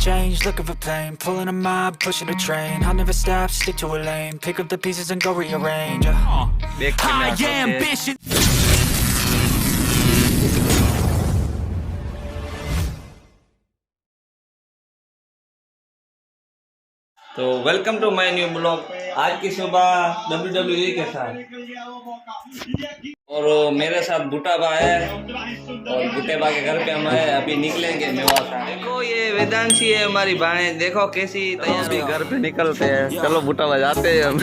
change, looking for pain. Pulling a mob, pushing a train. I'll never stop, stick to a lane. Pick up the pieces and go rearrange. High ambition. तो welcome to my new blog. आज की सुबह WWE के साथ और मेरे साथ बूटा बा है और बूटे बा के घर पे हम है। अभी निकलेंगे मेवासा। देखो ये वेदांशी है हमारी बहन, देखो कैसी तैयारी घर पे निकलते हैं। चलो बूटा बा जाते हैं हम।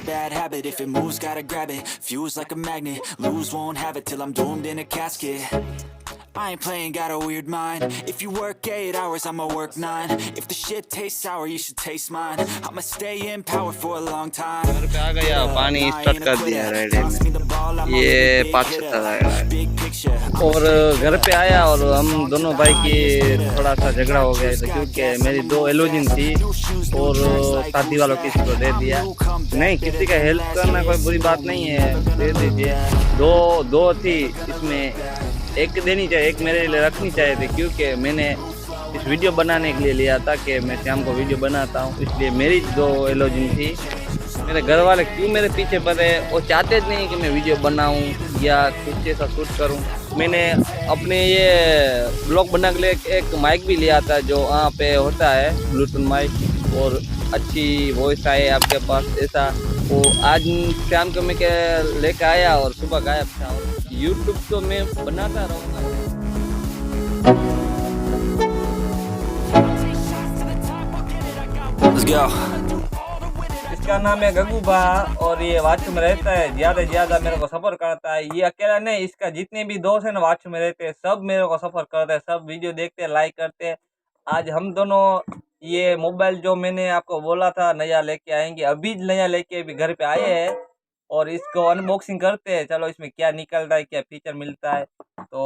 Bad habit, if it moves, gotta grab it. Fuse like a magnet, lose, won't have it till I'm doomed in a casket. I ain't playing, got a weird mind. If you work 8 hours, I'ma work 9. If the shit tastes sour, you should taste mine. I'ma stay in power for a long time. घर पे आ गया, पानी start कर दिया ready में। ये 5-7 आएगा और घर पे आया और हम दोनों भाई की थोड़ा सा झगड़ा हो गया था क्योंकि मेरी 2 एलोजिन थी और शादी वालों किसी को दे दिया। नहीं, किसी का हेल्प करना कोई बुरी बात नहीं है, दे दीजिए। दो थी, इसमें एक देनी चाहिए, एक मेरे लिए रखनी चाहिए थी क्योंकि मैंने इस वीडियो बनाने के लिए लिया था कि मैं शाम को वीडियो बनाता हूँ, इसलिए मेरी 2 एलोजिन थी। मेरे घर वाले क्यों मेरे पीछे पड़े, वो चाहते नहीं कि मैं वीडियो बनाऊँ या कुछ ऐसा शूट करूँ। मैंने अपने ये ब्लॉग बनाने के लिए एक माइक भी लिया था जो वहाँ पे होता है ब्लूटूथ माइक, और अच्छी वॉइस आए आपके पास ऐसा। वो आज शाम को मैं क्या लेकर आया और सुबह गायब था। यूट्यूब तो मैं बनाता रहूँगा। इसका नाम है गगू भा और ये वाच में रहता है। ज्यादा मेरे को सफर करता है। ये अकेला नहीं, इसका जितने भी दोस्त है ना वाच में रहते हैं, सब मेरे को सफर करते हैं, सब वीडियो देखते हैं, लाइक करते हैं। आज हम दोनों ये मोबाइल जो मैंने आपको बोला था नया लेके आएंगे, अभी नया लेके अभी घर पे आए हैं और इसको अनबॉक्सिंग करते हैं। चलो इसमें क्या निकलता है, क्या फीचर मिलता है। तो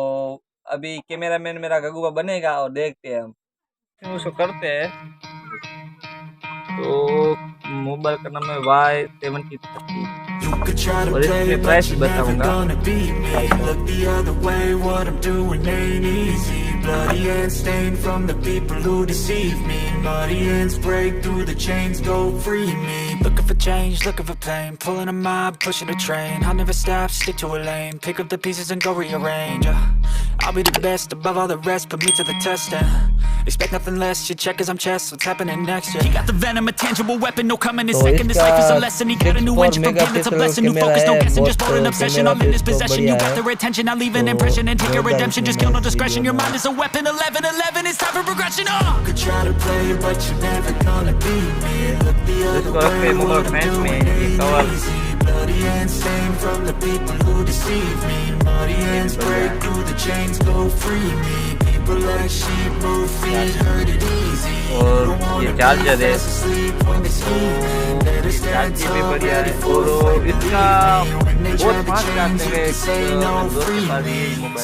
अभी कैमरामैन मेरा गगुआ बनेगा और देखते हैं हम उसको करते हैं। तो मोबाइल का नाम है y73 और इसमें प्राइस बताऊंगा। Bloody hands stained from the people who deceive me. Muddy hands break through the chains, go free me. Looking for change, looking for pain. Pulling a mob, pushing a train. I'll never stop, stick to a lane. Pick up the pieces and go rearrange. I'll be the best above all the rest, put me to the test and expect nothing less. You check as I'm chess, what's happening next? He got the venom, a tangible weapon, no coming in second. This life is a lesson. He got a new engine from pain, it's a blessing. New focus, no guessing, just for an obsession. All in his possession, you got their attention. I leave an impression and take your redemption. Just kill no discretion. Your mind is a weapon. 11-11, it's time for progression. Could try to play it, but you're never gonna beat me. Look the other way, what I'm doing ain't easy. Bloody hands stained from the people who deceive me. Muddy hands break through the chains, go free me. People like sheep move feet, hurt it easy. और ये charger है, charger भी बढ़िया है और इसका बहुत fast charger है।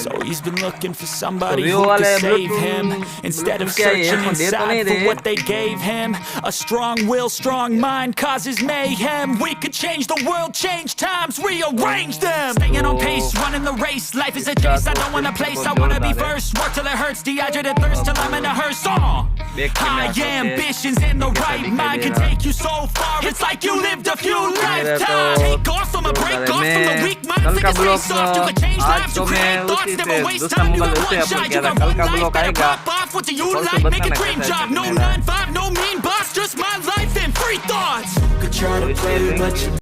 So he's been looking for somebody who could save him instead of searching inside for what they gave him. A strong will, strong mind causes mayhem. We could change the world, change times, rearrange them. Staying on pace, running the race. Life is a chase, I don't want a place, I wanna be first. Work till it hurts, dehydrated thirst till I'm in a hearse. High ambitions in the right mind can take you so far. It's like you lived a few lifetimes. Take off from a break off from the weak mind. Think it's face off, you can change lives, you create thoughts. Never waste time, you got one shot. You got one life, better pop off. What do you like? Make a dream job. No 9-5, no mean boss, just my life and free thoughts. Could try to play, but you